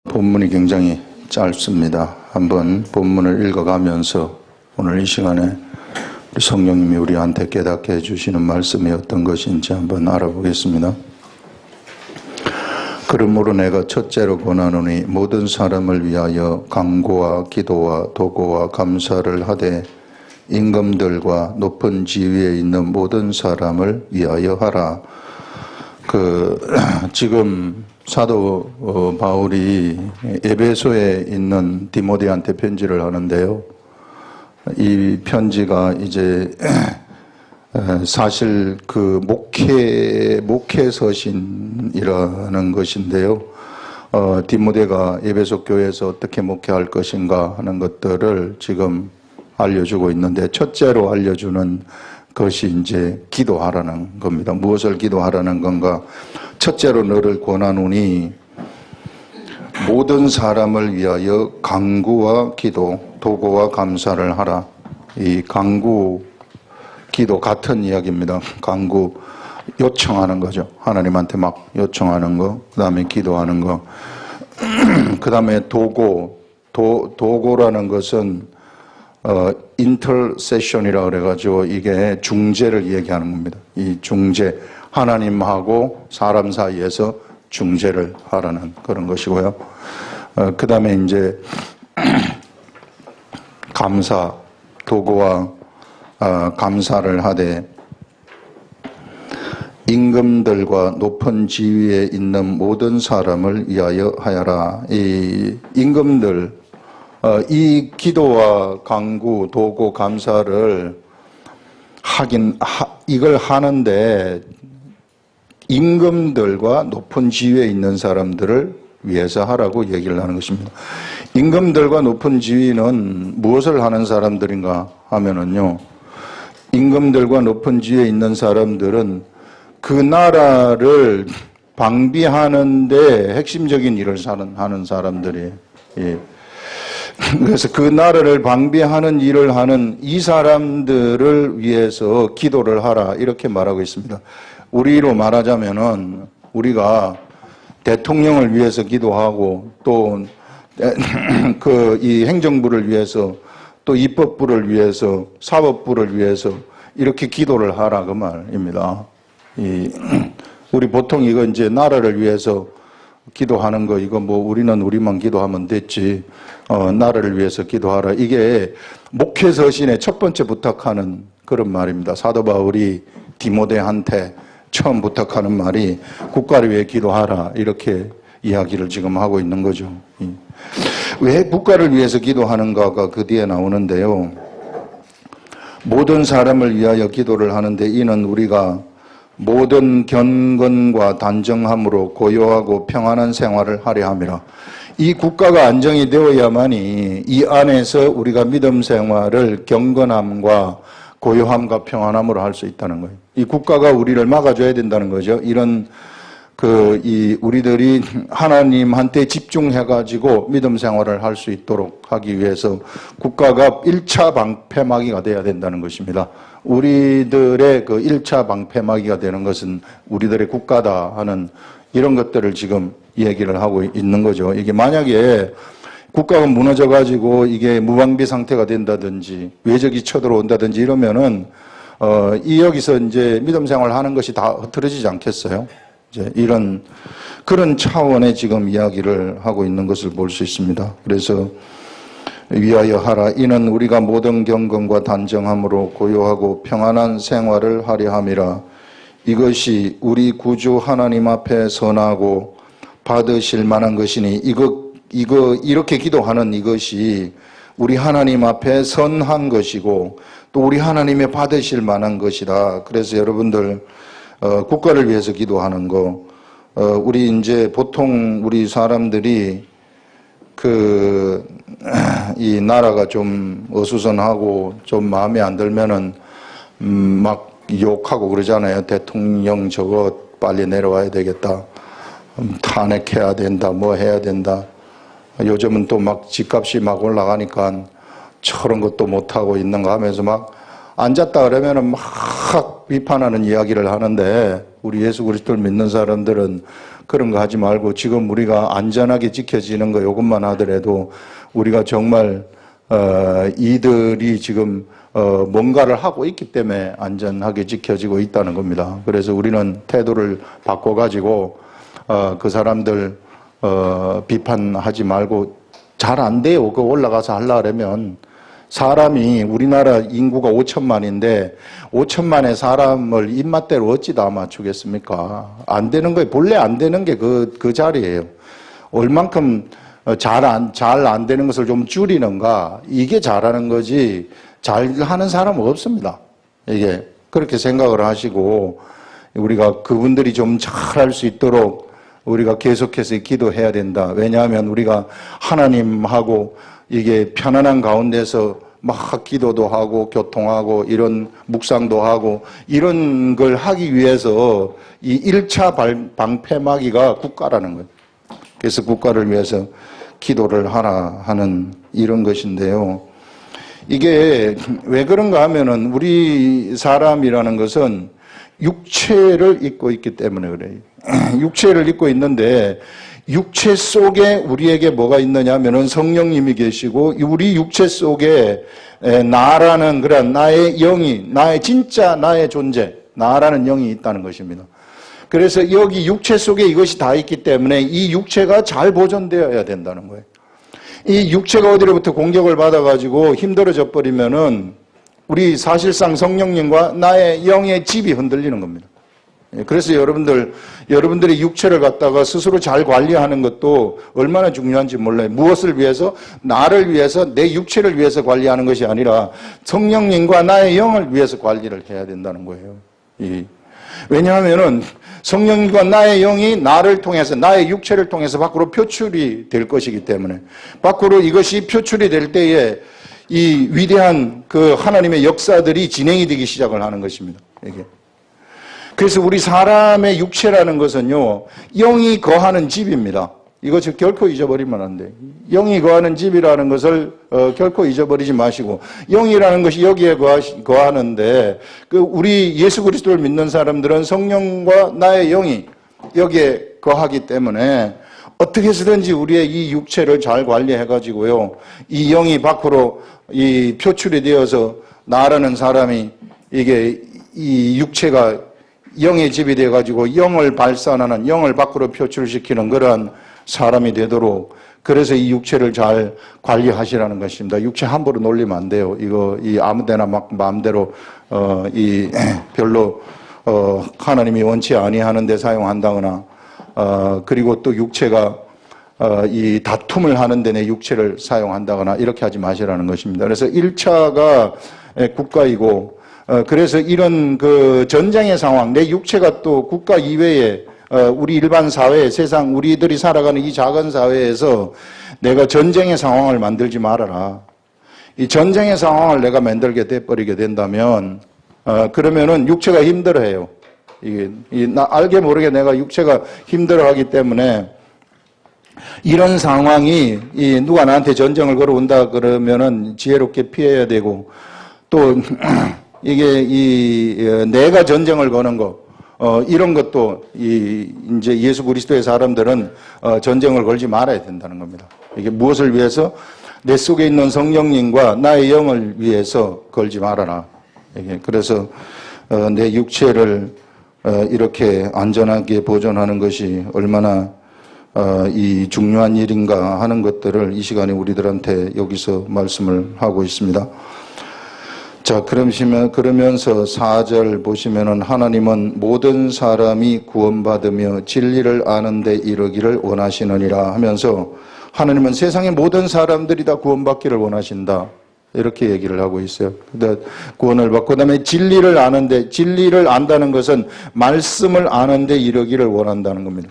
본문이 굉장히 짧습니다. 한번 본문을 읽어가면서 오늘 이 시간에 우리 성령님이 우리한테 깨닫게 해주시는 말씀이 어떤 것인지 한번 알아보겠습니다. 그러므로 내가 첫째로 권하노니 모든 사람을 위하여 간구와 기도와 도고와 감사를 하되 임금들과 높은 지위에 있는 모든 사람을 위하여 하라. 지금 사도 바울이 에베소에 있는 디모데한테 편지를 하는데요. 이 편지가 이제 사실 그 목회 서신이라는 것인데요. 디모데가 에베소 교회에서 어떻게 목회할 것인가 하는 것들을 지금 알려주고 있는데, 첫째로 알려주는 것이 이제 기도하라는 겁니다. 무엇을 기도하라는 건가? 첫째로 너를 권하노니 모든 사람을 위하여 간구와 기도, 도고와 감사를 하라. 이 간구, 기도 같은 이야기입니다. 간구, 요청하는 거죠. 하나님한테 막 요청하는 거. 그 다음에 기도하는 거. 그 다음에 도고라는 것은 인터세션이라 그래가지고 이게 중재를 얘기하는 겁니다. 이 중재, 하나님하고 사람 사이에서 중재를 하라는 그런 것이고요. 그 다음에 이제 감사, 도구와 감사를 하되 임금들과 높은 지위에 있는 모든 사람을 위하여 하여라. 이 임금들, 이 기도와 간구, 도구, 감사를 이걸 하는데 임금들과 높은 지위에 있는 사람들을 위해서 하라고 얘기를 하는 것입니다. 임금들과 높은 지위는 무엇을 하는 사람들인가 하면은요, 임금들과 높은 지위에 있는 사람들은 그 나라를 방비하는데 핵심적인 일을 하는 사람들이에요. 예. 그래서 그 나라를 방비하는 일을 하는 이 사람들을 위해서 기도를 하라, 이렇게 말하고 있습니다. 우리로 말하자면은 우리가 대통령을 위해서 기도하고 또 이 행정부를 위해서 또 입법부를 위해서 사법부를 위해서 이렇게 기도를 하라, 그 말입니다. 우리 보통 이거 이제 나라를 위해서 기도하는 거, 이거 뭐 우리는 우리만 기도하면 됐지, 나라를 위해서 기도하라, 이게 목회 서신의 첫 번째 부탁하는 그런 말입니다. 사도 바울이 디모데한테 처음 부탁하는 말이 국가를 위해 기도하라, 이렇게 이야기를 지금 하고 있는 거죠. 왜 국가를 위해서 기도하는가가 그 뒤에 나오는데요. 모든 사람을 위하여 기도를 하는데 이는 우리가 모든 경건과 단정함으로 고요하고 평안한 생활을 하려 함이라. 이 국가가 안정이 되어야만이 이 안에서 우리가 믿음 생활을 경건함과 고요함과 평안함으로 할 수 있다는 거예요. 이 국가가 우리를 막아줘야 된다는 거죠. 이런 우리들이 하나님한테 집중해가지고 믿음 생활을 할 수 있도록 하기 위해서 국가가 1차 방패막이가 돼야 된다는 것입니다. 우리들의 그 1차 방패막이가 되는 것은 우리들의 국가다 하는 이런 것들을 지금 얘기를 하고 있는 거죠. 이게 만약에 국가가 무너져가지고 이게 무방비 상태가 된다든지 외적이 쳐들어온다든지 이러면은 여기서 이제 믿음 생활을 하는 것이 다 흐트러지지 않겠어요? 이제 이런 그런 차원의 지금 이야기를 하고 있는 것을 볼 수 있습니다. 그래서 위하여 하라. 이는 우리가 모든 경건과 단정함으로 고요하고 평안한 생활을 하려 함이라. 이것이 우리 구주 하나님 앞에 선하고 받으실 만한 것이니 이렇게 기도하는 이것이 우리 하나님 앞에 선한 것이고 또 우리 하나님의 받으실 만한 것이다. 그래서 여러분들 국가를 위해서 기도하는 거, 우리 이제 보통 우리 사람들이 이 나라가 좀 어수선하고 좀 마음에 안 들면은 막 욕하고 그러잖아요. 대통령 저거 빨리 내려와야 되겠다, 탄핵해야 된다, 뭐 해야 된다. 요즘은 또 막 집값이 막 올라가니까 저런 것도 못하고 있는가 하면서 막 앉았다 그러면은 막 비판하는 이야기를 하는데, 우리 예수 그리스도를 믿는 사람들은 그런 거 하지 말고 지금 우리가 안전하게 지켜지는 거 이것만 하더라도 우리가 정말 이들이 지금 뭔가를 하고 있기 때문에 안전하게 지켜지고 있다는 겁니다. 그래서 우리는 태도를 바꿔가지고 그 사람들 비판하지 말고 잘 안 돼요. 그거 올라가서 하려면 사람이 우리나라 인구가 5천만인데 5천만의 사람을 입맛대로 어찌 다 맞추겠습니까? 안 되는 거예요. 본래 안 되는 게 그 자리예요. 얼만큼 잘 안 되는 것을 좀 줄이는가, 이게 잘하는 거지 잘하는 사람은 없습니다. 이게 그렇게 생각을 하시고 우리가 그분들이 좀 잘할 수 있도록 우리가 계속해서 기도해야 된다. 왜냐하면 우리가 하나님하고 이게 편안한 가운데서 막 기도도 하고 교통하고 이런 묵상도 하고 이런 걸 하기 위해서 이 1차 방패막이가 국가라는 거예요. 그래서 국가를 위해서 기도를 하라 하는 이런 것인데요. 이게 왜 그런가 하면은 우리 사람이라는 것은 육체를 입고 있기 때문에 그래요. 육체를 입고 있는데 육체 속에 우리에게 뭐가 있느냐 하면은 성령님이 계시고 우리 육체 속에 나라는 그런 나의 영이, 나의 진짜 나의 존재, 나라는 영이 있다는 것입니다. 그래서 여기 육체 속에 이것이 다 있기 때문에 이 육체가 잘 보존되어야 된다는 거예요. 이 육체가 어디로부터 공격을 받아가지고 힘들어져 버리면은 우리 사실상 성령님과 나의 영의 집이 흔들리는 겁니다. 그래서 여러분들이 육체를 갖다가 스스로 잘 관리하는 것도 얼마나 중요한지 몰라요. 무엇을 위해서? 나를 위해서, 내 육체를 위해서 관리하는 것이 아니라 성령님과 나의 영을 위해서 관리를 해야 된다는 거예요. 왜냐하면은 성령님과 나의 영이 나를 통해서, 나의 육체를 통해서 밖으로 표출이 될 것이기 때문에, 밖으로 이것이 표출이 될 때에 이 위대한 그 하나님의 역사들이 진행이 되기 시작을 하는 것입니다. 이게. 그래서 우리 사람의 육체라는 것은요, 영이 거하는 집입니다. 이것을 결코 잊어버리면 안 돼요. 영이 거하는 집이라는 것을 결코 잊어버리지 마시고, 영이라는 것이 여기에 거하는데, 우리 예수 그리스도를 믿는 사람들은 성령과 나의 영이 여기에 거하기 때문에 어떻게 해서든지 우리의 이 육체를 잘 관리해가지고요, 이 영이 밖으로 이 표출이 되어서 나라는 사람이 이게 이 육체가 영의 집이 되어가지고 영을 발산하는, 영을 밖으로 표출시키는 그러한 사람이 되도록, 그래서 이 육체를 잘 관리하시라는 것입니다. 육체 함부로 놀리면 안 돼요. 이 아무데나 막 마음대로 별로 하나님이 원치 아니하는 데 사용한다거나, 그리고 또 육체가 이 다툼을 하는데 내 육체를 사용한다거나 이렇게 하지 마시라는 것입니다. 그래서 1차가 국가이고, 그래서 이런 그 전쟁의 상황, 내 육체가 또 국가 이외에 우리 일반 사회, 세상 우리들이 살아가는 이 작은 사회에서 내가 전쟁의 상황을 만들지 말아라. 이 전쟁의 상황을 내가 만들게 돼버리게 된다면 그러면은 육체가 힘들어해요. 나 알게 모르게 내가 육체가 힘들어하기 때문에 이런 상황이 누가 나한테 전쟁을 걸어온다 그러면은 지혜롭게 피해야 되고, 또 이게 내가 전쟁을 거는 거, 이런 것도 이제 예수 그리스도의 사람들은 전쟁을 걸지 말아야 된다는 겁니다. 이게 무엇을 위해서? 내 속에 있는 성령님과 나의 영을 위해서 걸지 말아라. 그래서 내 육체를 이렇게 안전하게 보존하는 것이 얼마나 이 중요한 일인가 하는 것들을 이 시간에 우리들한테 여기서 말씀을 하고 있습니다. 자, 그러면서 4절 보시면은 하나님은 모든 사람이 구원받으며 진리를 아는 데 이르기를 원하시느니라 하면서, 하나님은 세상의 모든 사람들이 다 구원받기를 원하신다. 이렇게 얘기를 하고 있어요. 구원을 받고, 그 다음에 진리를 아는데, 진리를 안다는 것은 말씀을 아는데 이르기를 원한다는 겁니다.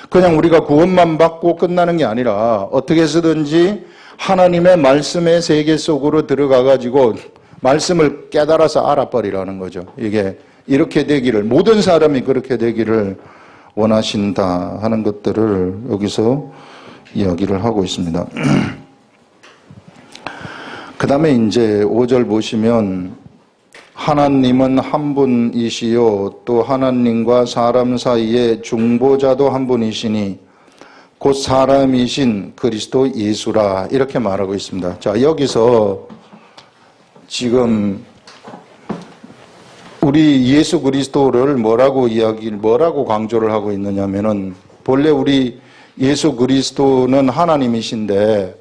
그냥 우리가 구원만 받고 끝나는 게 아니라 어떻게 해서든지 하나님의 말씀의 세계 속으로 들어가가지고 말씀을 깨달아서 알아버리라는 거죠. 이게 이렇게 되기를, 모든 사람이 그렇게 되기를 원하신다 하는 것들을 여기서 이야기를 하고 있습니다. 그 다음에 이제 5절 보시면 하나님은 한 분이시요 또 하나님과 사람 사이의 중보자도 한 분이시니 곧 사람이신 그리스도 예수라 이렇게 말하고 있습니다. 자, 여기서 지금 우리 예수 그리스도를 뭐라고 강조를 하고 있느냐면은 본래 우리 예수 그리스도는 하나님이신데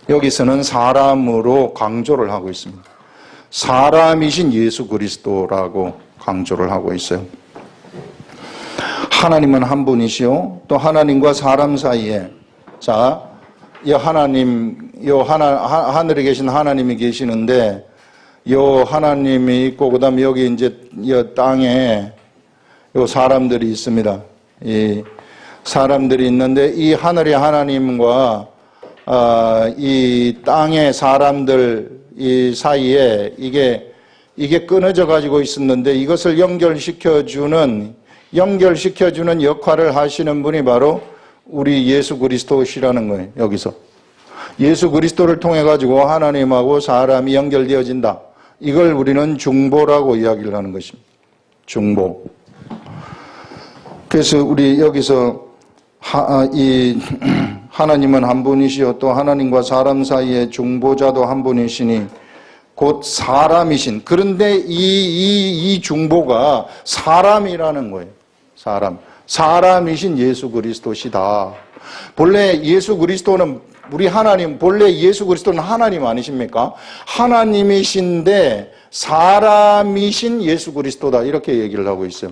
여기서는 사람으로 강조를 하고 있습니다. 사람이신 예수 그리스도라고 강조를 하고 있어요. 하나님은 한 분이시요 또 하나님과 사람 사이에 자, 하늘에 계신 하나님이 계시는데 요 하나님이 있고 그다음에 여기 이제 요 땅에 요 사람들이 있습니다. 이 사람들이 있는데 이 하늘의 하나님과 이 땅의 사람들 이 사이에 이게 끊어져 가지고 있었는데 이것을 연결시켜주는 역할을 하시는 분이 바로 우리 예수 그리스도시라는 거예요. 여기서 예수 그리스도를 통해 가지고 하나님하고 사람이 연결되어진다. 이걸 우리는 중보라고 이야기를 하는 것입니다. 중보. 그래서 우리 여기서 하나님은 한 분이시요 또 하나님과 사람 사이의 중보자도 한 분이시니 곧 사람이신. 그런데 이 중보가 사람이라는 거예요. 사람이신 예수 그리스도시다. 본래 예수 그리스도는 본래 예수 그리스도는 하나님 아니십니까? 하나님이신데 사람이신 예수 그리스도다. 이렇게 얘기를 하고 있어요.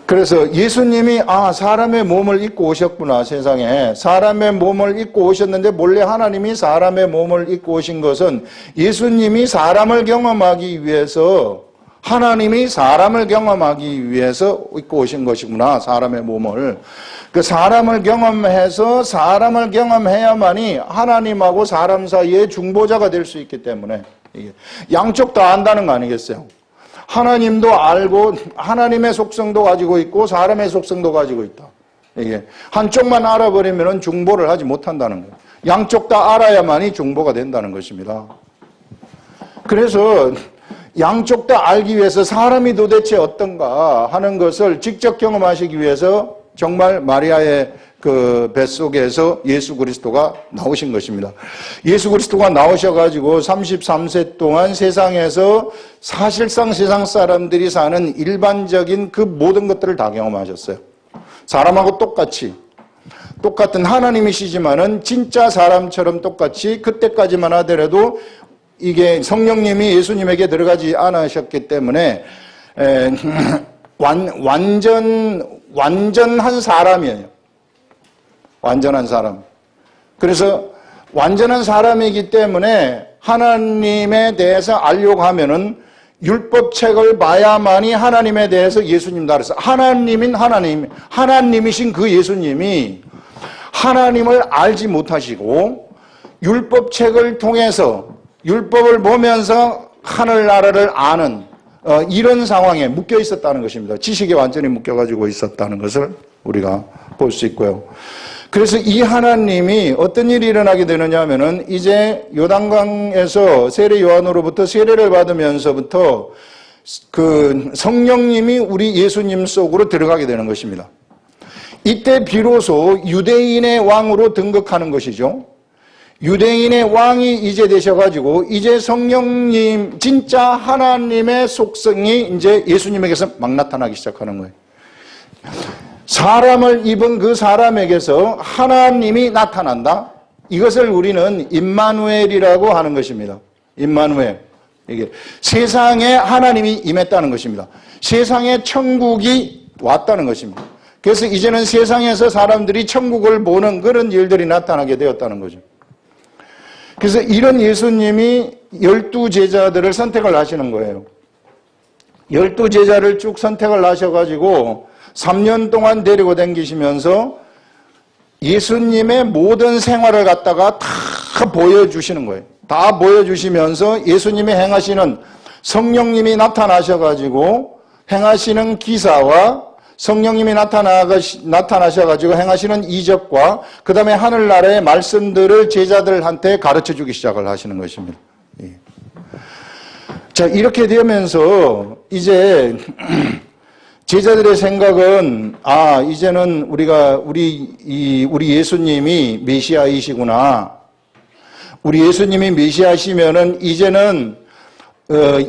그래서 예수님이 사람의 몸을 입고 오셨구나. 세상에 사람의 몸을 입고 오셨는데 본래 하나님이 사람의 몸을 입고 오신 것은 예수님이 사람을 경험하기 위해서 하나님이 사람을 경험하기 위해서 입고 오신 것이구나. 사람의 몸을. 그 사람을 경험해야만이 하나님하고 사람 사이의 중보자가 될 수 있기 때문에 이게 양쪽 다 안다는 거 아니겠어요? 하나님도 알고 하나님의 속성도 가지고 있고 사람의 속성도 가지고 있다. 이게 한쪽만 알아버리면 중보를 하지 못한다는 거예요. 양쪽 다 알아야만이 중보가 된다는 것입니다. 그래서 양쪽 다 알기 위해서 사람이 도대체 어떤가 하는 것을 직접 경험하시기 위해서 정말 마리아의 그 뱃속에서 예수 그리스도가 나오신 것입니다. 예수 그리스도가 나오셔가지고 33세 동안 세상에서 사실상 세상 사람들이 사는 일반적인 그 모든 것들을 다 경험하셨어요. 사람하고 똑같은 하나님이시지만은 진짜 사람처럼 똑같이 그때까지만 하더라도 이게 성령님이 예수님에게 들어가지 않으셨기 때문에 완전한 사람이에요. 완전한 사람. 그래서 완전한 사람이기 때문에 하나님에 대해서 알려고 하면은 율법책을 봐야만이 하나님에 대해서 예수님도 알았어요. 하나님이신 그 예수님이 하나님을 알지 못하시고 율법책을 통해서 율법을 보면서 하늘나라를 아는 이런 상황에 묶여 있었다는 것입니다. 지식에 완전히 묶여가지고 있었다는 것을 우리가 볼 수 있고요. 그래서 이 하나님이 어떤 일이 일어나게 되느냐 하면은 이제 요단강에서 세례 요한으로부터 세례를 받으면서부터 그 성령님이 우리 예수님 속으로 들어가게 되는 것입니다. 이때 비로소 유대인의 왕으로 등극하는 것이죠. 유대인의 왕이 이제 되셔가지고 이제 성령님 진짜 하나님의 속성이 이제 예수님에게서 막 나타나기 시작하는 거예요. 사람을 입은 그 사람에게서 하나님이 나타난다. 이것을 우리는 임마누엘이라고 하는 것입니다. 임마누엘. 이게 세상에 하나님이 임했다는 것입니다. 세상에 천국이 왔다는 것입니다. 그래서 이제는 세상에서 사람들이 천국을 보는 그런 일들이 나타나게 되었다는 거죠. 그래서 이런 예수님이 12제자들을 선택을 하시는 거예요. 12제자를 쭉 선택을 하셔가지고 3년 동안 데리고 다니시면서 예수님의 모든 생활을 갖다가 다 보여주시는 거예요. 다 보여주시면서 예수님이 행하시는 성령님이 나타나셔가지고 행하시는 기사와 성령님이 나타나셔가지고 행하시는 이적과 그 다음에 하늘나라의 말씀들을 제자들한테 가르쳐주기 시작을 하시는 것입니다. 자, 이렇게 되면서 이제 제자들의 생각은 이제는 우리 예수님이 메시아이시구나. 우리 예수님이 메시아시면은 이제는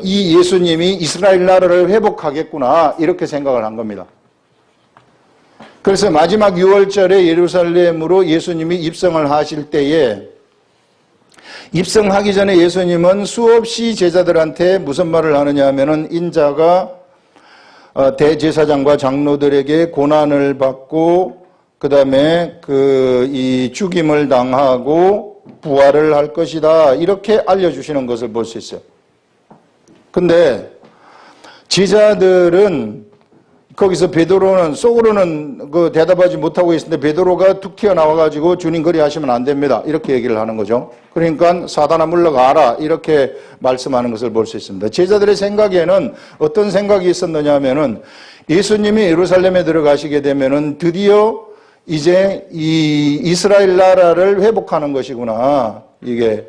이 예수님이 이스라엘 나라를 회복하겠구나. 이렇게 생각을 한 겁니다. 그래서 마지막 6월절에 예루살렘으로 예수님이 입성을 하실 때에 입성하기 전에 예수님은 수없이 제자들한테 무슨 말을 하느냐 하면은 인자가 대제사장과 장로들에게 고난을 받고 그다음에 이 죽임을 당하고 부활을 할 것이다. 이렇게 알려주시는 것을 볼 수 있어요. 근데 제자들은 거기서 베드로는 속으로는 대답하지 못하고 있었는데 베드로가 툭 튀어나와가지고 주님 그리 하시면 안 됩니다. 이렇게 얘기를 하는 거죠. 그러니까 사단아 물러가라 이렇게 말씀하는 것을 볼 수 있습니다. 제자들의 생각에는 어떤 생각이 있었느냐 하면은 예수님이 예루살렘에 들어가시게 되면은 드디어 이제 이 이스라엘 나라를 회복하는 것이구나. 이게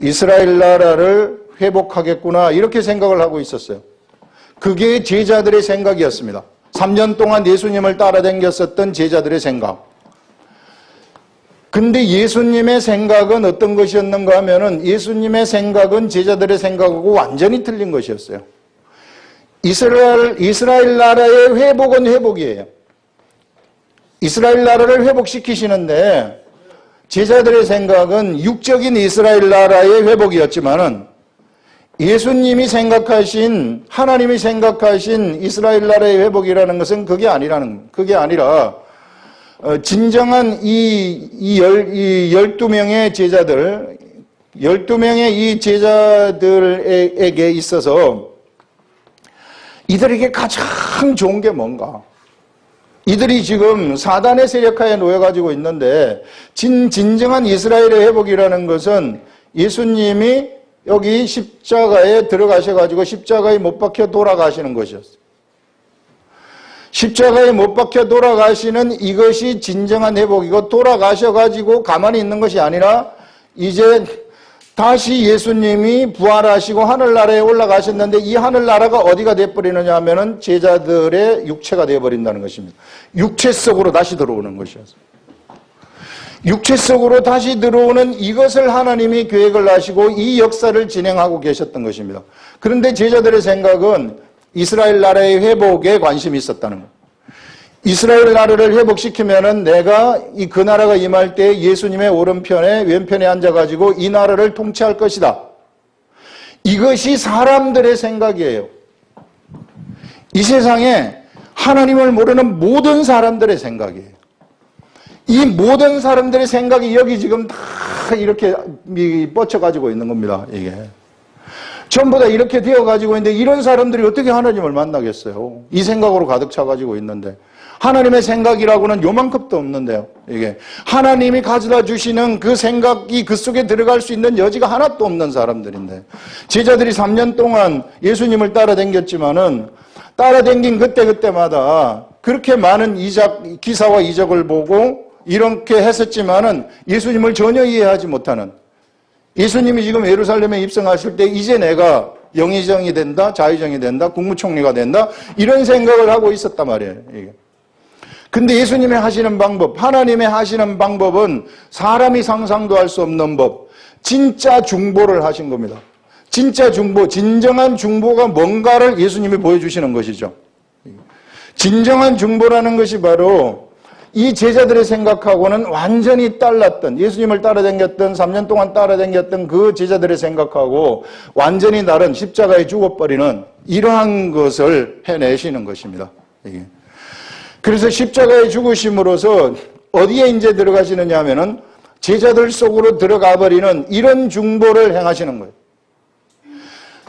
이스라엘 나라를 회복하겠구나. 이렇게 생각을 하고 있었어요. 그게 제자들의 생각이었습니다. 3년 동안 예수님을 따라다녔었던 제자들의 생각. 근데 예수님의 생각은 어떤 것이었는가 하면은 예수님의 생각은 제자들의 생각하고 완전히 틀린 것이었어요. 이스라엘 나라의 회복은 회복이에요. 이스라엘 나라를 회복시키시는데 제자들의 생각은 육적인 이스라엘 나라의 회복이었지만은 예수님이 생각하신, 하나님이 생각하신 이스라엘 나라의 회복이라는 것은 그게 아니라, 진정한 이 12명의 제자들, 12명의 이 제자들에게 있어서 이들에게 가장 좋은 게 뭔가? 이들이 지금 사단의 세력하에 놓여가지고 있는데, 진정한 이스라엘의 회복이라는 것은 예수님이 여기 십자가에 들어가셔가지고 십자가에 못 박혀 돌아가시는 것이었어요. 십자가에 못 박혀 돌아가시는 이것이 진정한 회복이고 돌아가셔가지고 가만히 있는 것이 아니라 이제 다시 예수님이 부활하시고 하늘나라에 올라가셨는데 이 하늘나라가 어디가 되어버리느냐 하면은 제자들의 육체가 되어버린다는 것입니다. 육체 속으로 다시 들어오는 것이었어요. 육체 속으로 다시 들어오는 이것을 하나님이 계획을 하시고 이 역사를 진행하고 계셨던 것입니다. 그런데 제자들의 생각은 이스라엘 나라의 회복에 관심이 있었다는 것. 이스라엘 나라를 회복시키면은 내가 그 나라가 임할 때 예수님의 오른편에 왼편에 앉아가지고 이 나라를 통치할 것이다. 이것이 사람들의 생각이에요. 이 세상에 하나님을 모르는 모든 사람들의 생각이에요. 이 모든 사람들의 생각이 여기 지금 다 이렇게 뻗쳐가지고 있는 겁니다. 이게 전부 다 이렇게 되어가지고 있는데 이런 사람들이 어떻게 하나님을 만나겠어요? 이 생각으로 가득 차가지고 있는데 하나님의 생각이라고는 요만큼도 없는데요. 이게 하나님이 가져다 주시는 그 생각이 그 속에 들어갈 수 있는 여지가 하나도 없는 사람들인데 제자들이 3년 동안 예수님을 따라다녔지만은 따라다닌 그때마다 그렇게 많은 기사와 이적을 보고 이렇게 했었지만은 예수님을 전혀 이해하지 못하는 예수님이 지금 예루살렘에 입성하실 때 이제 내가 영의정이 된다, 자의정이 된다, 국무총리가 된다 이런 생각을 하고 있었단 말이에요. 이게. 근데 예수님의 하시는 방법, 하나님의 하시는 방법은 사람이 상상도 할 수 없는 법, 진짜 중보를 하신 겁니다. 진짜 중보, 진정한 중보가 뭔가를 예수님이 보여주시는 것이죠. 진정한 중보라는 것이 바로 이 제자들의 생각하고는 완전히 달랐던 예수님을 따라다녔던 3년 동안 따라다녔던 그 제자들의 생각하고 완전히 다른 십자가에 죽어버리는 이러한 것을 해내시는 것입니다. 그래서 십자가에 죽으심으로써 어디에 이제 들어가시느냐 하면은 제자들 속으로 들어가 버리는 이런 중보를 행하시는 거예요.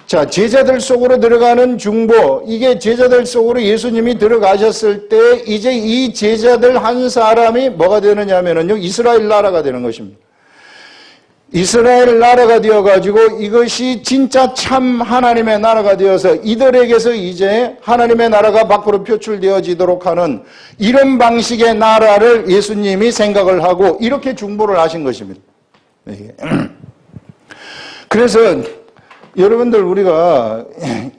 자, 제자들 속으로 들어가는 중보, 이게 제자들 속으로 예수님이 들어가셨을 때 이제 이 제자들 한 사람이 뭐가 되느냐 하면은요, 이스라엘 나라가 되는 것입니다. 이스라엘 나라가 되어가지고 이것이 진짜 참 하나님의 나라가 되어서 이들에게서 이제 하나님의 나라가 밖으로 표출되어지도록 하는 이런 방식의 나라를 예수님이 생각을 하고 이렇게 중보를 하신 것입니다. 그래서 여러분들 우리가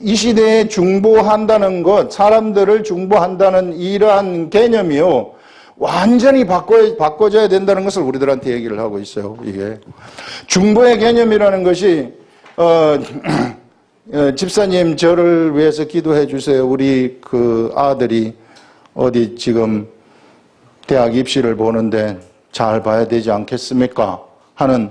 이 시대에 중보한다는 것, 사람들을 중보한다는 이러한 개념이요, 완전히 바꿔줘야 된다는 것을 우리들한테 얘기를 하고 있어요. 이게 중보의 개념이라는 것이 집사님 저를 위해서 기도해 주세요. 우리 그 아들이 어디 지금 대학 입시를 보는데 잘 봐야 되지 않겠습니까? 하는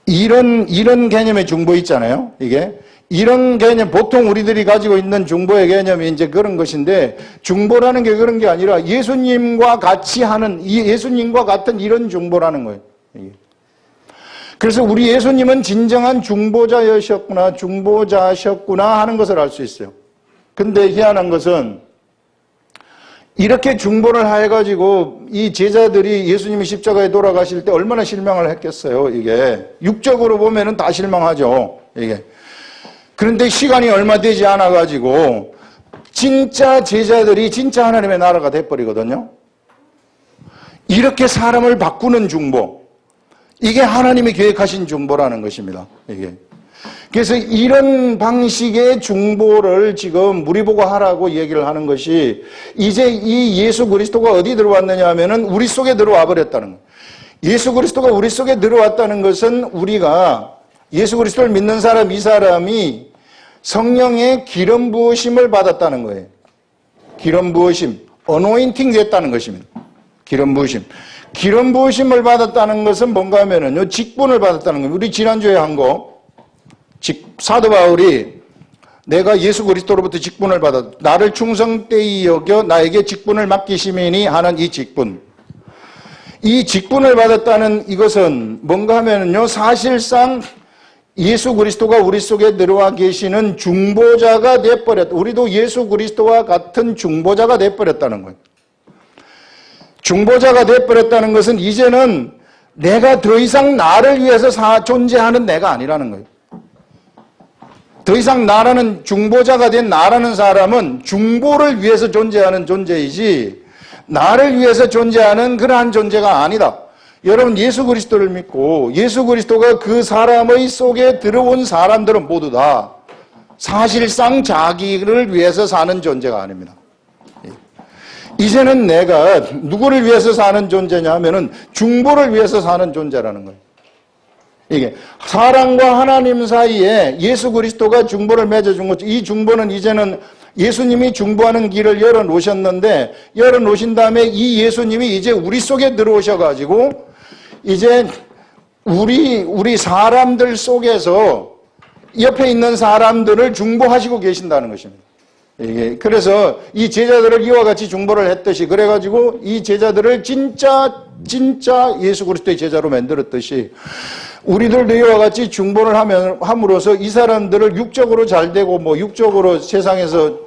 이런 개념의 중보 있잖아요. 이게 이런 개념, 보통 우리들이 가지고 있는 중보의 개념이 이제 그런 것인데, 중보라는 게 그런 게 아니라 예수님과 같이 하는, 예수님과 같은 이런 중보라는 거예요. 이게. 그래서 우리 예수님은 진정한 중보자셨구나 하는 것을 알 수 있어요. 근데 희한한 것은 이렇게 중보를 해가지고 이 제자들이 예수님이 십자가에 돌아가실 때 얼마나 실망을 했겠어요. 이게 육적으로 보면은 다 실망하죠. 이게. 그런데 시간이 얼마 되지 않아가지고 진짜 제자들이 진짜 하나님의 나라가 돼버리거든요. 이렇게 사람을 바꾸는 중보, 이게 하나님이 계획하신 중보라는 것입니다. 이게. 그래서 이런 방식의 중보를 지금 우리 보고 하라고 얘기를 하는 것이, 이제 이 예수 그리스도가 어디 들어왔느냐 하면은 우리 속에 들어와 버렸다는 거예요. 예수 그리스도가 우리 속에 들어왔다는 것은 우리가 예수 그리스도를 믿는 사람, 이 사람이 성령의 기름 부으심을 받았다는 거예요. 기름 부으심, 어노인팅 됐다는 것입니다. 기름 부으심. 기름 부으심을 받았다는 것은 뭔가 하면은요, 직분을 받았다는 거예요. 우리 지난주에 한 거, 사도 바울이 내가 예수 그리스도로부터 직분을 받아 나를 충성되이 여겨 나에게 직분을 맡기심이니 하는 이 직분. 이 직분을 받았다는 이것은 뭔가 하면은요, 사실상 예수 그리스도가 우리 속에 들어와 계시는 중보자가 돼버렸다. 우리도 예수 그리스도와 같은 중보자가 돼버렸다는 거예요. 중보자가 돼버렸다는 것은 이제는 내가 더 이상 나를 위해서 존재하는 내가 아니라는 거예요. 더 이상 나라는, 중보자가 된 나라는 사람은 중보를 위해서 존재하는 존재이지 나를 위해서 존재하는 그러한 존재가 아니다. 여러분, 예수 그리스도를 믿고 예수 그리스도가 그 사람의 속에 들어온 사람들은 모두 다 사실상 자기를 위해서 사는 존재가 아닙니다. 이제는 내가 누구를 위해서 사는 존재냐 하면은 중보를 위해서 사는 존재라는 거예요. 이게 사람과 하나님 사이에 예수 그리스도가 중보를 맺어준 거죠. 이 중보는 이제는 예수님이 중보하는 길을 열어놓으셨는데, 열어놓으신 다음에 이 예수님이 이제 우리 속에 들어오셔가지고 이제 우리 사람들 속에서 옆에 있는 사람들을 중보하시고 계신다는 것입니다. 이게 그래서 이 제자들을 이와 같이 중보를 했듯이, 그래가지고 이 제자들을 진짜 예수 그리스도의 제자로 만들었듯이 우리들도 이와 같이 중보를 함으로써 이 사람들을 육적으로 잘 되고, 뭐 육적으로 세상에서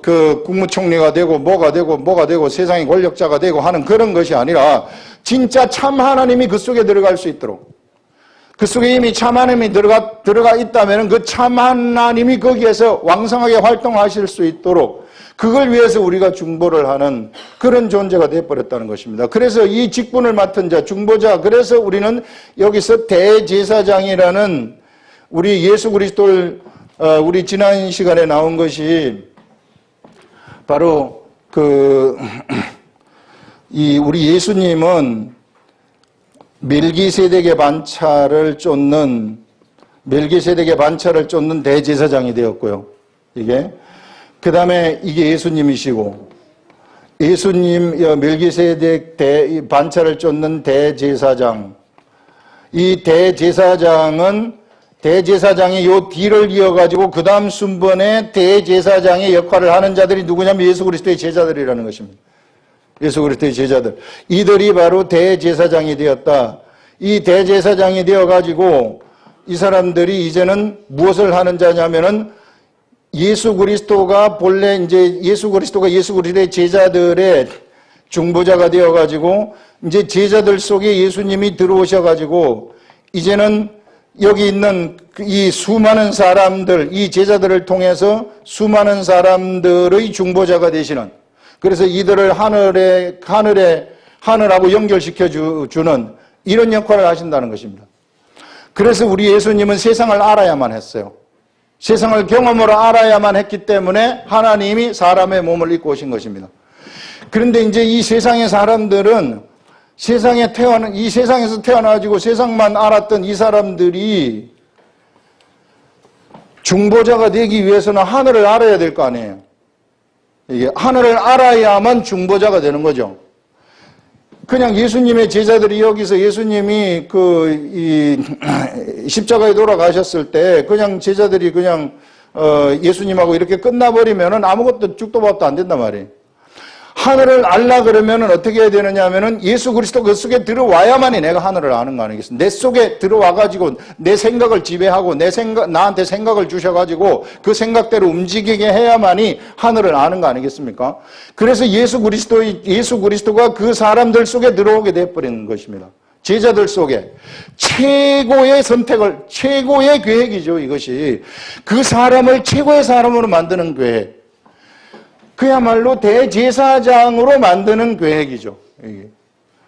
그 국무총리가 되고 뭐가 되고 세상의 권력자가 되고 하는 그런 것이 아니라 진짜 참 하나님이 그 속에 들어갈 수 있도록, 그 속에 이미 참 하나님이 들어가 있다면 그 참 하나님이 거기에서 왕성하게 활동하실 수 있도록 그걸 위해서 우리가 중보를 하는 그런 존재가 되어버렸다는 것입니다. 그래서 이 직분을 맡은 자, 중보자, 그래서 우리는 여기서 대제사장이라는 우리 예수 그리스도를 우리 지난 시간에 나온 것이 바로 우리 예수님은 멜기세덱의 반차를 쫓는 대제사장이 되었고요. 그 다음에 이게 예수님이시고, 멜기세덱 반차를 쫓는 대제사장. 이 대제사장이 요 뒤를 이어가지고 그 다음 순번에 대제사장의 역할을 하는 자들이 누구냐면 예수 그리스도의 제자들이라는 것입니다. 예수 그리스도의 제자들. 이들이 바로 대제사장이 되었다. 이 대제사장이 되어가지고 이 사람들이 이제는 무엇을 하는 자냐면은 예수 그리스도가 예수 그리스도의 제자들의 중보자가 되어가지고 이제 제자들 속에 예수님이 들어오셔가지고 이제는 여기 있는 이 수많은 사람들, 이 제자들을 통해서 수많은 사람들의 중보자가 되시는, 그래서 이들을 하늘하고 연결시켜 주는 이런 역할을 하신다는 것입니다. 그래서 우리 예수님은 세상을 알아야만 했어요. 세상을 경험으로 알아야만 했기 때문에 하나님이 사람의 몸을 입고 오신 것입니다. 그런데 이제 이 세상의 사람들은 이 세상에서 태어나가지고 세상만 알았던 이 사람들이 중보자가 되기 위해서는 하늘을 알아야 될 거 아니에요. 이게 하늘을 알아야만 중보자가 되는 거죠. 그냥 예수님의 제자들이 여기서 예수님이 십자가에 돌아가셨을 때 그냥 제자들이 그냥 예수님하고 이렇게 끝나버리면은 아무것도 죽도 밥도 안 된단 말이에요. 하늘을 알라 그러면은 어떻게 해야 되느냐 하면은 예수 그리스도 그 속에 들어와야만이 내가 하늘을 아는 거 아니겠습니까? 내 속에 들어와가지고 내 생각을 지배하고 나한테 생각을 주셔가지고 그 생각대로 움직이게 해야만이 하늘을 아는 거 아니겠습니까? 그래서 예수 그리스도가 그 사람들 속에 들어오게 돼버리는 것입니다. 제자들 속에 최고의 선택을, 최고의 계획이죠, 이것이. 그 사람을 최고의 사람으로 만드는 계획. 그야말로 대제사장으로 만드는 계획이죠.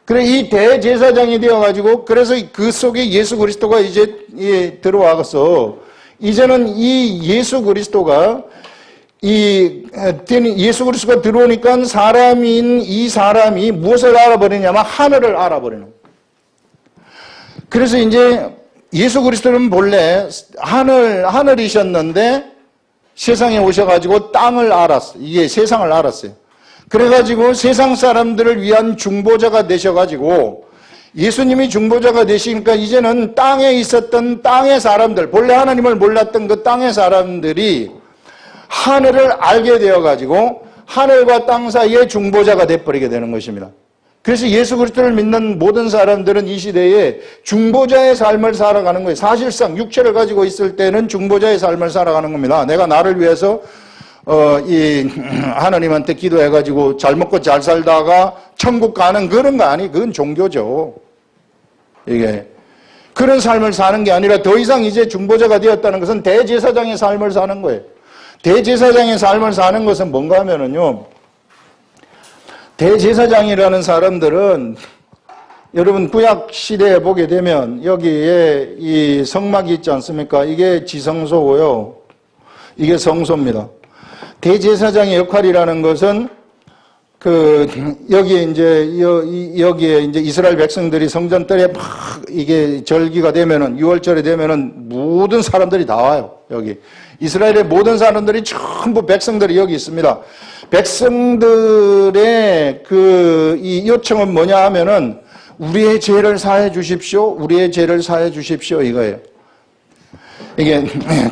그래, 이 대제사장이 되어가지고, 그래서 그 속에 예수 그리스도가 이제 들어와서, 이제는 이 예수 그리스도가 들어오니까 이 사람이 무엇을 알아버리냐면 하늘을 알아버리는. 그래서 이제 예수 그리스도는 본래 하늘이셨는데, 세상에 오셔가지고 땅을 알았어요. 이게 세상을 알았어요. 그래가지고 세상 사람들을 위한 중보자가 되셔가지고 예수님이 중보자가 되시니까 이제는 땅에 있었던 땅의 사람들, 본래 하나님을 몰랐던 그 땅의 사람들이 하늘을 알게 되어가지고 하늘과 땅 사이에 중보자가 돼버리게 되는 것입니다. 그래서 예수 그리스도를 믿는 모든 사람들은 이 시대에 중보자의 삶을 살아가는 거예요. 사실상 육체를 가지고 있을 때는 중보자의 삶을 살아가는 겁니다. 내가 나를 위해서 하나님한테 기도해가지고 잘 먹고 잘 살다가 천국 가는 그런 거 아니, 그건 종교죠. 이게 그런 삶을 사는 게 아니라 더 이상 이제 중보자가 되었다는 것은 대제사장의 삶을 사는 거예요. 대제사장의 삶을 사는 것은 뭔가 하면은요, 대제사장이라는 사람들은 여러분 구약 시대에 보게 되면 여기에 이 성막이 있지 않습니까? 이게 지성소고요. 이게 성소입니다. 대제사장의 역할이라는 것은 여기에 이제 이스라엘 백성들이 성전뜰에 막 이게 절기가 되면은 6월절이 되면은 모든 사람들이 다 와요. 여기. 이스라엘의 모든 사람들이 전부 백성들이 여기 있습니다. 백성들의 이 요청은 뭐냐 하면은 우리의 죄를 사해 주십시오. 우리의 죄를 사해 주십시오. 이거예요. 이게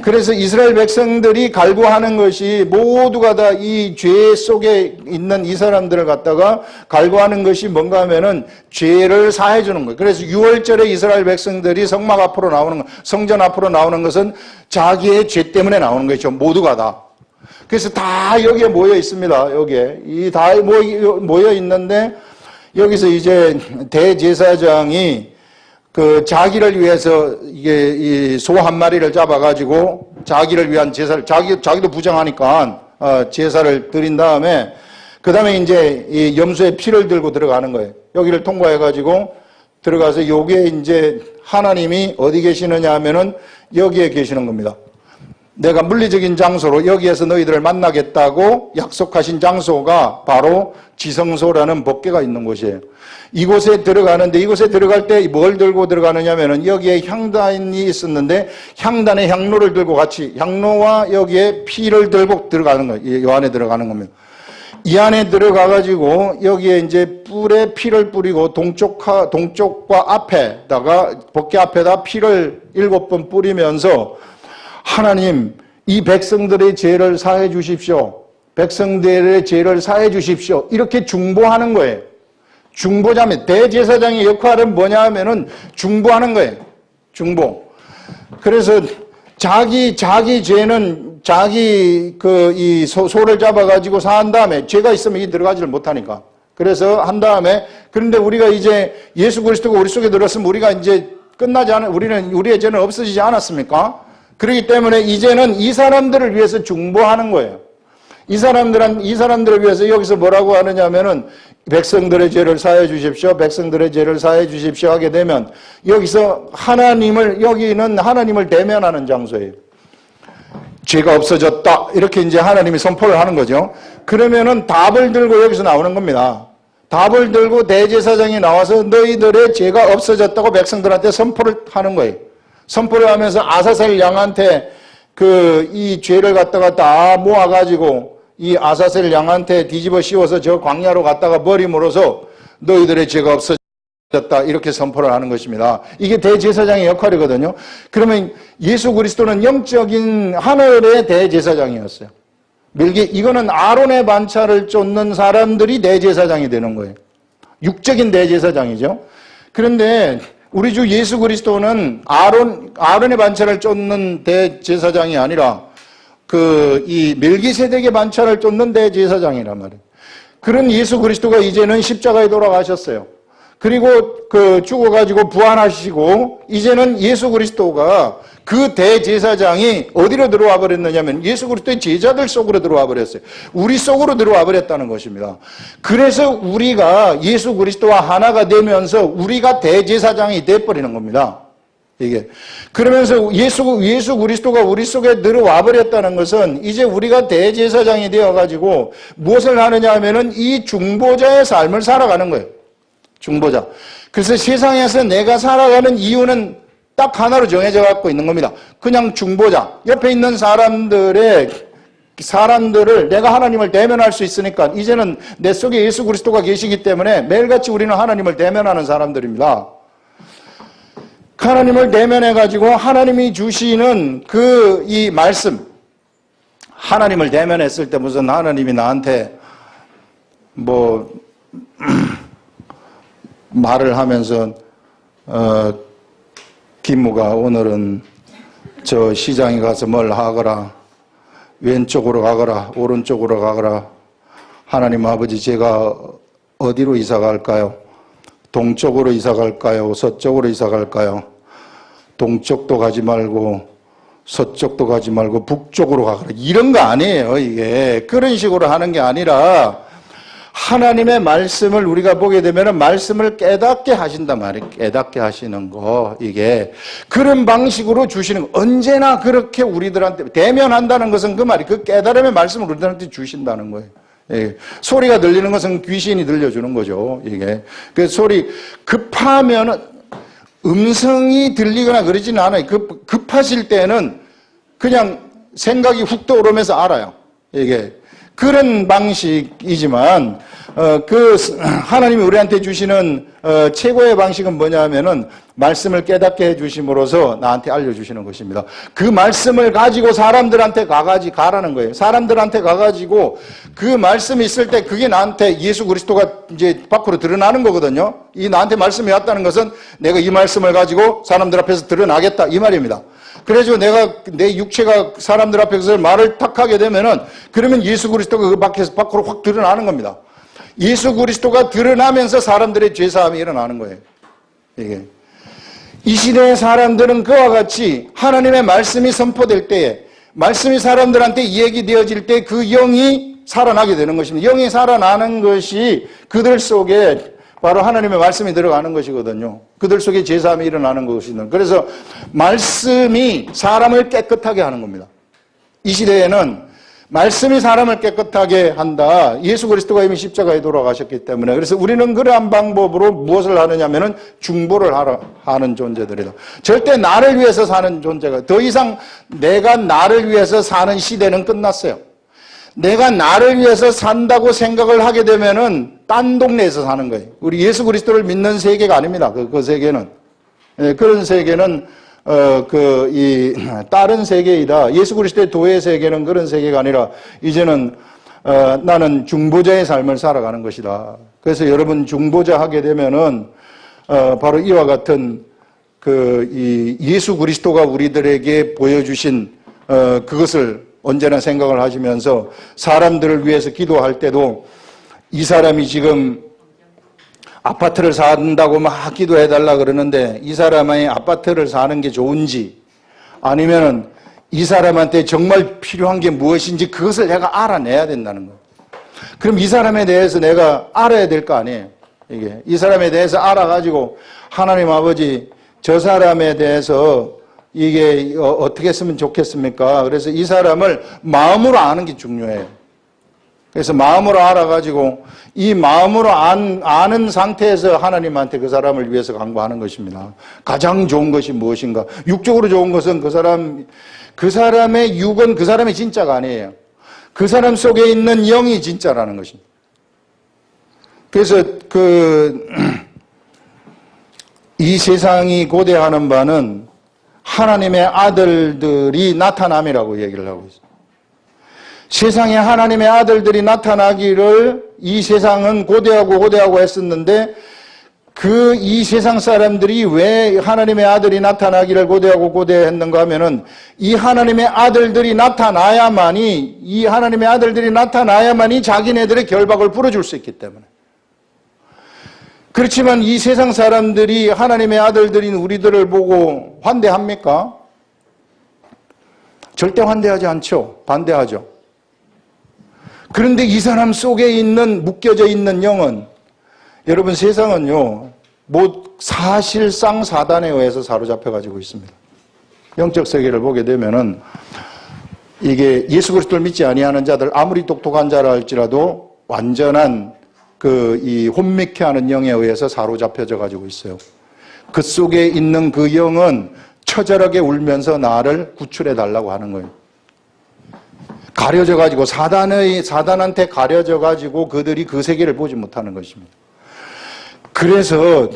그래서 이스라엘 백성들이 갈구하는 것이 모두가 다 이 죄 속에 있는 이 사람들을 갖다가 갈구하는 것이 뭔가 하면은 죄를 사해 주는 거예요. 그래서 6월절에 이스라엘 백성들이 성막 앞으로 나오는 것, 성전 앞으로 나오는 것은 자기의 죄 때문에 나오는 것이죠. 모두가 다. 그래서 다 여기에 모여 있습니다. 여기에 다 모여 있는데 여기서 이제 대제사장이 자기를 위해서 이게 이 소 한 마리를 잡아가지고 자기를 위한 제사를 자기도 부정하니까 제사를 드린 다음에 그 다음에 이제 이 염소의 피를 들고 들어가는 거예요. 여기를 통과해가지고 들어가서 요게 이제 하나님이 어디 계시느냐 하면은 여기에 계시는 겁니다. 내가 물리적인 장소로 여기에서 너희들을 만나겠다고 약속하신 장소가 바로 지성소라는 법궤가 있는 곳이에요. 이곳에 들어가는데 이곳에 들어갈 때 뭘 들고 들어가느냐면은 여기에 향단이 있었는데 향단의 향로를 들고 같이 향로와 여기에 피를 들고 들어가는 거예요. 이 안에 들어가는 겁니다. 이 안에 들어가가지고 여기에 이제 뿔에 피를 뿌리고 동쪽과 앞에다가 법궤 앞에다 피를 7번 뿌리면서 하나님, 이 백성들의 죄를 사해 주십시오. 백성들의 죄를 사해 주십시오. 이렇게 중보하는 거예요. 중보자면 대제사장의 역할은 뭐냐 하면은 중보하는 거예요. 중보. 그래서 자기 죄는 이 소를 잡아가지고 사한 다음에 죄가 있으면 이 들어가지를 못하니까. 그래서 한 다음에 그런데 우리가 이제 예수 그리스도가 우리 속에 들었으면 우리가 이제 우리의 죄는 없어지지 않았습니까? 그렇기 때문에 이제는 이 사람들을 위해서 중보하는 거예요. 이 사람들을 위해서 여기서 뭐라고 하느냐면은 백성들의 죄를 사해 주십시오. 백성들의 죄를 사해 주십시오 하게 되면 여기서 여기는 하나님을 대면하는 장소예요. 죄가 없어졌다. 이렇게 이제 하나님이 선포를 하는 거죠. 그러면은 답을 들고 여기서 나오는 겁니다. 답을 들고 대제사장이 나와서 너희들의 죄가 없어졌다고 백성들한테 선포를 하는 거예요. 선포를 하면서 아사셀 양한테 이 죄를 갖다가 다 모아가지고 이 아사셀 양한테 뒤집어 씌워서 저 광야로 갔다가 버림으로써 너희들의 죄가 없어졌다. 이렇게 선포를 하는 것입니다. 이게 대제사장의 역할이거든요. 그러면 예수 그리스도는 영적인 하늘의 대제사장이었어요. 이거는 아론의 반차를 쫓는 사람들이 대제사장이 되는 거예요. 육적인 대제사장이죠. 그런데 우리 주 예수 그리스도는 아론의 반차를 쫓는 대제사장이 아니라 이 멜기세덱의 반차를 쫓는 대제사장이란 말이에요. 그런 예수 그리스도가 이제는 십자가에 돌아가셨어요. 그리고 죽어가지고 부활하시고 이제는 예수 그리스도가 그 대제사장이 어디로 들어와 버렸느냐면 예수 그리스도의 제자들 속으로 들어와 버렸어요. 우리 속으로 들어와 버렸다는 것입니다. 그래서 우리가 예수 그리스도와 하나가 되면서 우리가 대제사장이 돼버리는 겁니다. 이게. 그러면서 예수 그리스도가 우리 속에 들어와 버렸다는 것은 이제 우리가 대제사장이 되어가지고 무엇을 하느냐 하면은 이 중보자의 삶을 살아가는 거예요. 중보자. 그래서 세상에서 내가 살아가는 이유는 딱 하나로 정해져 갖고 있는 겁니다. 그냥 중보자. 옆에 있는 사람들을 내가 하나님을 대면할 수 있으니까 이제는 내 속에 예수 그리스도가 계시기 때문에 매일같이 우리는 하나님을 대면하는 사람들입니다. 하나님을 대면해 가지고 하나님이 주시는 이 말씀, 하나님을 대면했을 때 무슨 하나님이 나한테 말을 하면서 김무가 오늘은 저 시장에 가서 뭘 하거라, 왼쪽으로 가거라, 오른쪽으로 가거라. 하나님 아버지, 제가 어디로 이사 갈까요? 동쪽으로 이사 갈까요? 서쪽으로 이사 갈까요? 동쪽도 가지 말고 서쪽도 가지 말고 북쪽으로 가거라. 이런 거 아니에요. 이게 그런 식으로 하는 게 아니라 하나님의 말씀을 우리가 보게 되면 말씀을 깨닫게 하신단 말이에요. 깨닫게 하시는 거. 이게 그런 방식으로 주시는 거. 언제나 그렇게 우리들한테 대면한다는 것은 그 말이 그 깨달음의 말씀을 우리들한테 주신다는 거예요. 예. 소리가 들리는 것은 귀신이 들려주는 거죠. 이게 그 소리 급하면은 음성이 들리거나 그러지는 않아요. 급하실 때는 그냥 생각이 훅 떠오르면서 알아요. 이게 그런 방식이지만 하나님이 우리한테 주시는 최고의 방식은 뭐냐 하면은 말씀을 깨닫게 해주심으로써 나한테 알려주시는 것입니다. 그 말씀을 가지고 사람들한테 가라는 거예요. 사람들한테 가가지고 그 말씀이 있을 때 그게 나한테 예수 그리스도가 이제 밖으로 드러나는 거거든요. 이 나한테 말씀이 왔다는 것은 내가 이 말씀을 가지고 사람들 앞에서 드러나겠다 이 말입니다. 그래서 내 육체가 사람들 앞에서 말을 탁 하게 되면은 그러면 예수 그리스도가 그 밖으로 확 드러나는 겁니다. 예수 그리스도가 드러나면서 사람들의 죄사함이 일어나는 거예요. 이게. 이 시대의 사람들은 그와 같이 하나님의 말씀이 선포될 때에 말씀이 사람들한테 이야기되어질 때 그 영이 살아나게 되는 것입니다. 영이 살아나는 것이 그들 속에 바로 하나님의 말씀이 들어가는 것이거든요. 그들 속에 죄사함이 일어나는 것이거든요. 그래서 말씀이 사람을 깨끗하게 하는 겁니다. 이 시대에는 말씀이 사람을 깨끗하게 한다. 예수 그리스도가 이미 십자가에 돌아가셨기 때문에. 그래서 우리는 그러한 방법으로 무엇을 하느냐면은 중보를 하는 존재들이다. 절대 나를 위해서 사는 존재가 더 이상 내가 나를 위해서 사는 시대는 끝났어요. 내가 나를 위해서 산다고 생각을 하게 되면은 딴 동네에서 사는 거예요. 우리 예수 그리스도를 믿는 세계가 아닙니다. 그 세계는. 그런 세계는 다른 세계이다. 예수 그리스도의 도의 세계는 그런 세계가 아니라 이제는 나는 중보자의 삶을 살아가는 것이다. 그래서 여러분 중보자 하게 되면은 바로 이와 같은 이 예수 그리스도가 우리들에게 보여주신 그것을 언제나 생각을 하시면서 사람들을 위해서 기도할 때도 이 사람이 지금 아파트를 산다고 막 기도해달라 그러는데 이 사람의 아파트를 사는 게 좋은지 아니면은 이 사람한테 정말 필요한 게 무엇인지 그것을 내가 알아내야 된다는 거예요. 그럼 이 사람에 대해서 내가 알아야 될 거 아니에요. 이게 이 사람에 대해서 알아가지고 하나님 아버지 저 사람에 대해서 이게 어떻게 했으면 좋겠습니까? 그래서 이 사람을 마음으로 아는 게 중요해요. 그래서 마음으로 알아가지고 이 마음으로 아는 상태에서 하나님한테 그 사람을 위해서 간구하는 것입니다. 가장 좋은 것이 무엇인가? 육적으로 좋은 것은 그 사람의 육은 그 사람의 진짜가 아니에요. 그 사람 속에 있는 영이 진짜라는 것입니다. 그래서 이 세상이 고대하는 바는 하나님의 아들들이 나타남이라고 얘기를 하고 있습니다. 세상에 하나님의 아들들이 나타나기를 이 세상은 고대하고 했었는데 이 세상 사람들이 왜 하나님의 아들이 나타나기를 고대했는가 하면은 이 하나님의 아들들이 나타나야만이 자기네들의 결박을 풀어줄 수 있기 때문에. 그렇지만 이 세상 사람들이 하나님의 아들들인 우리들을 보고 환대합니까? 절대 환대하지 않죠. 반대하죠. 그런데 이 사람 속에 묶여져 있는 영은, 여러분 세상은요, 사실상 사단에 의해서 사로잡혀 가지고 있습니다. 영적 세계를 보게 되면은 이게 예수 그리스도를 믿지 아니하는 자들, 아무리 똑똑한 자라 할지라도 완전한 이 혼미케 하는 영에 의해서 사로잡혀져 가지고 있어요. 그 속에 있는 그 영은 처절하게 울면서 나를 구출해 달라고 하는 거예요. 가려져 가지고 사단한테 가려져 가지고 그들이 그 세계를 보지 못하는 것입니다. 그래서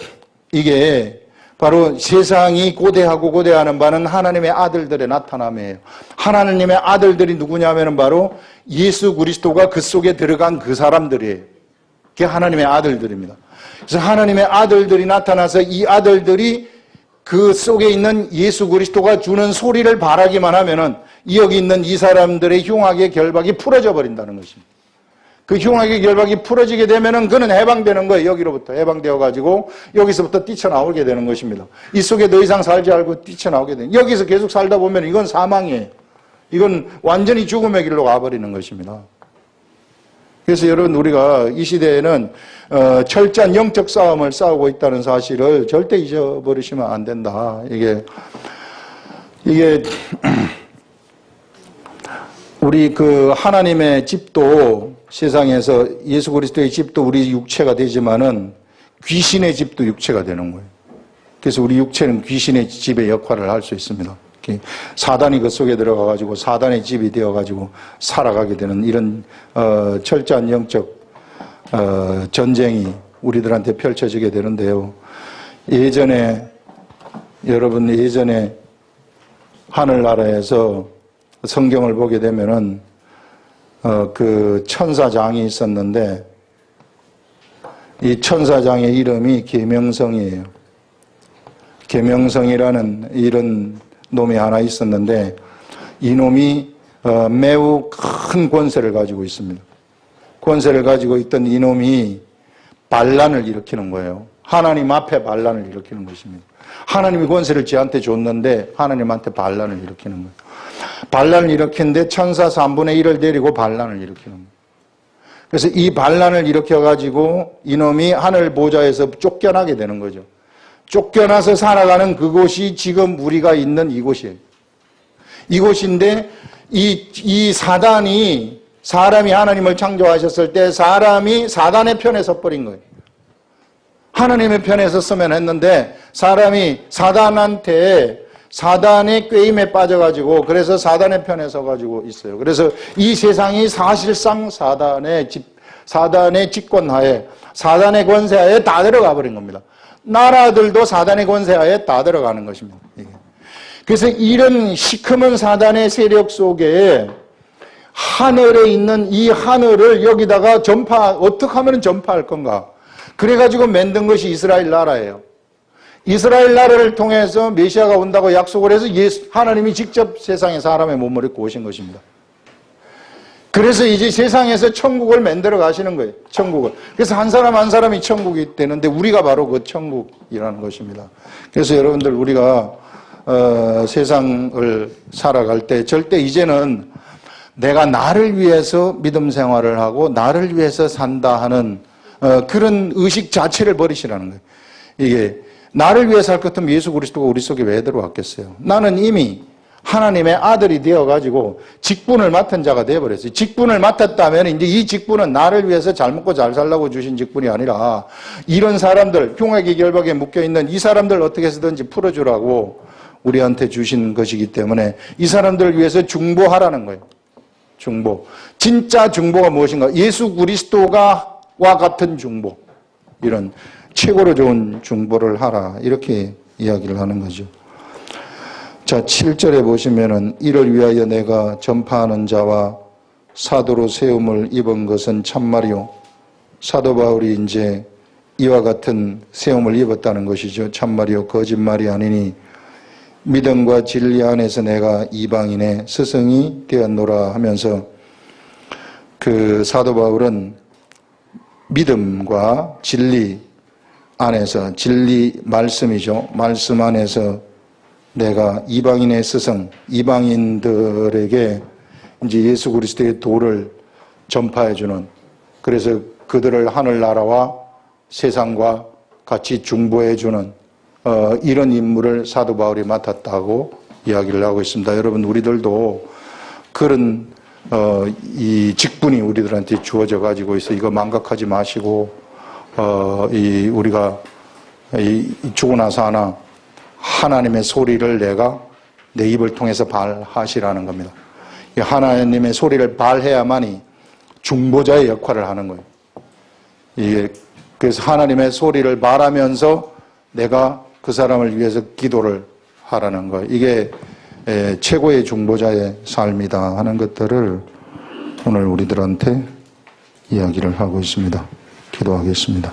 이게 바로 세상이 고대하는 바는 하나님의 아들들의 나타남이에요. 하나님의 아들들이 누구냐면은 바로 예수 그리스도가 그 속에 들어간 그 사람들이에요. 그게 하나님의 아들들입니다. 그래서 하나님의 아들들이 나타나서 이 아들들이 그 속에 있는 예수 그리스도가 주는 소리를 바라기만 하면은 여기 있는 이 사람들의 흉악의 결박이 풀어져 버린다는 것입니다. 그 흉악의 결박이 풀어지게 되면은 그는 해방되는 거예요. 여기로부터 해방되어 가지고 여기서부터 뛰쳐나오게 되는 것입니다. 이 속에 더 이상 살지 않고 뛰쳐나오게 되는. 여기서 계속 살다 보면 이건 사망이에요. 이건 완전히 죽음의 길로 가버리는 것입니다. 그래서 여러분 우리가 이 시대에는 철저한 영적 싸움을 싸우고 있다는 사실을 절대 잊어버리시면 안 된다. 이게 우리 하나님의 집도 세상에서 예수 그리스도의 집도 우리 육체가 되지만은 귀신의 집도 육체가 되는 거예요. 그래서 우리 육체는 귀신의 집의 역할을 할 수 있습니다. 사단이 그 속에 들어가가지고 사단의 집이 되어가지고 살아가게 되는 이런 철저한 영적 전쟁이 우리들한테 펼쳐지게 되는데요. 여러분 예전에 하늘나라에서 성경을 보게 되면은 그 천사장이 있었는데 이 천사장의 이름이 계명성이에요. 계명성이라는 이런 놈이 하나 있었는데 이 놈이 매우 큰 권세를 가지고 있습니다. 권세를 가지고 있던 이 놈이 반란을 일으키는 거예요. 하나님 앞에 반란을 일으키는 것입니다. 하나님이 권세를 지한테 줬는데 하나님한테 반란을 일으키는 거예요. 반란을 일으키는데 천사 3분의 1을 데리고 반란을 일으키는 거예요. 그래서 이 반란을 일으켜가지고 이놈이 하늘 보좌에서 쫓겨나게 되는 거죠. 쫓겨나서 살아가는 그곳이 지금 우리가 있는 이곳이에요. 이곳인데 이 사람이 하나님을 창조하셨을 때 사람이 사단의 편에 섰버린 거예요. 하나님의 편에 섰으면 했는데 사람이 사단의 꾀임에 빠져가지고 그래서 사단의 편에 서가지고 있어요. 그래서 이 세상이 사실상 사단의 집권하에 사단의 권세하에 다 들어가 버린 겁니다. 나라들도 사단의 권세하에 다 들어가는 것입니다. 그래서 이런 시커먼 사단의 세력 속에 하늘에 있는 이 하늘을 여기다가 어떻게 하면 전파할 건가? 그래가지고 만든 것이 이스라엘 나라예요. 이스라엘 나라를 통해서 메시아가 온다고 약속을 해서 하나님이 직접 세상에 사람의 몸을 입고 오신 것입니다. 그래서 이제 세상에서 천국을 만들어 가시는 거예요. 천국을. 그래서 한 사람 한 사람이 천국이 되는데 우리가 바로 그 천국이라는 것입니다. 그래서 여러분들 우리가 세상을 살아갈 때 절대 이제는 내가 나를 위해서 믿음 생활을 하고 나를 위해서 산다 하는 그런 의식 자체를 버리시라는 거예요. 이게 나를 위해서 할 것 같으면 예수 그리스도가 우리 속에 왜 들어왔겠어요? 나는 이미 하나님의 아들이 되어가지고 직분을 맡은 자가 되어버렸어요. 직분을 맡았다면 이제 이 직분은 나를 위해서 잘 먹고 잘 살라고 주신 직분이 아니라 이런 사람들, 흉악의 결박에 묶여있는 이 사람들 어떻게 해서든지 풀어주라고 우리한테 주신 것이기 때문에 이 사람들을 위해서 중보하라는 거예요. 중보. 진짜 중보가 무엇인가? 예수 그리스도가 와 같은 중보. 이런 최고로 좋은 중보를 하라. 이렇게 이야기를 하는 거죠. 자, 7절에 보시면은 이를 위하여 내가 전파하는 자와 사도로 세움을 입은 것은 참말이요. 사도 바울이 이제 이와 같은 세움을 입었다는 것이죠. 참말이요. 거짓말이 아니니 믿음과 진리 안에서 내가 이방인의 스승이 되었노라 하면서 그 사도 바울은 믿음과 진리 안에서, 진리 말씀이죠. 말씀 안에서 내가 이방인의 스승, 이방인들에게 이제 예수 그리스도의 도를 전파해주는, 그래서 그들을 하늘나라와 세상과 같이 중보해주는 이런 임무를 사도 바울이 맡았다고 이야기를 하고 있습니다. 여러분, 우리들도 그런 이 직분이 우리들한테 주어져 가지고 있어. 이거 망각하지 마시고 우리가 죽고 나서 하나 하나님의 소리를 내가 내 입을 통해서 발하시라는 겁니다. 하나님의 소리를 발해야만이 중보자의 역할을 하는 거예요. 그래서 하나님의 소리를 발하면서 내가 그 사람을 위해서 기도를 하라는 거예요. 이게 최고의 중보자의 삶이다 하는 것들을 오늘 우리들한테 이야기를 하고 있습니다. 기도하겠습니다.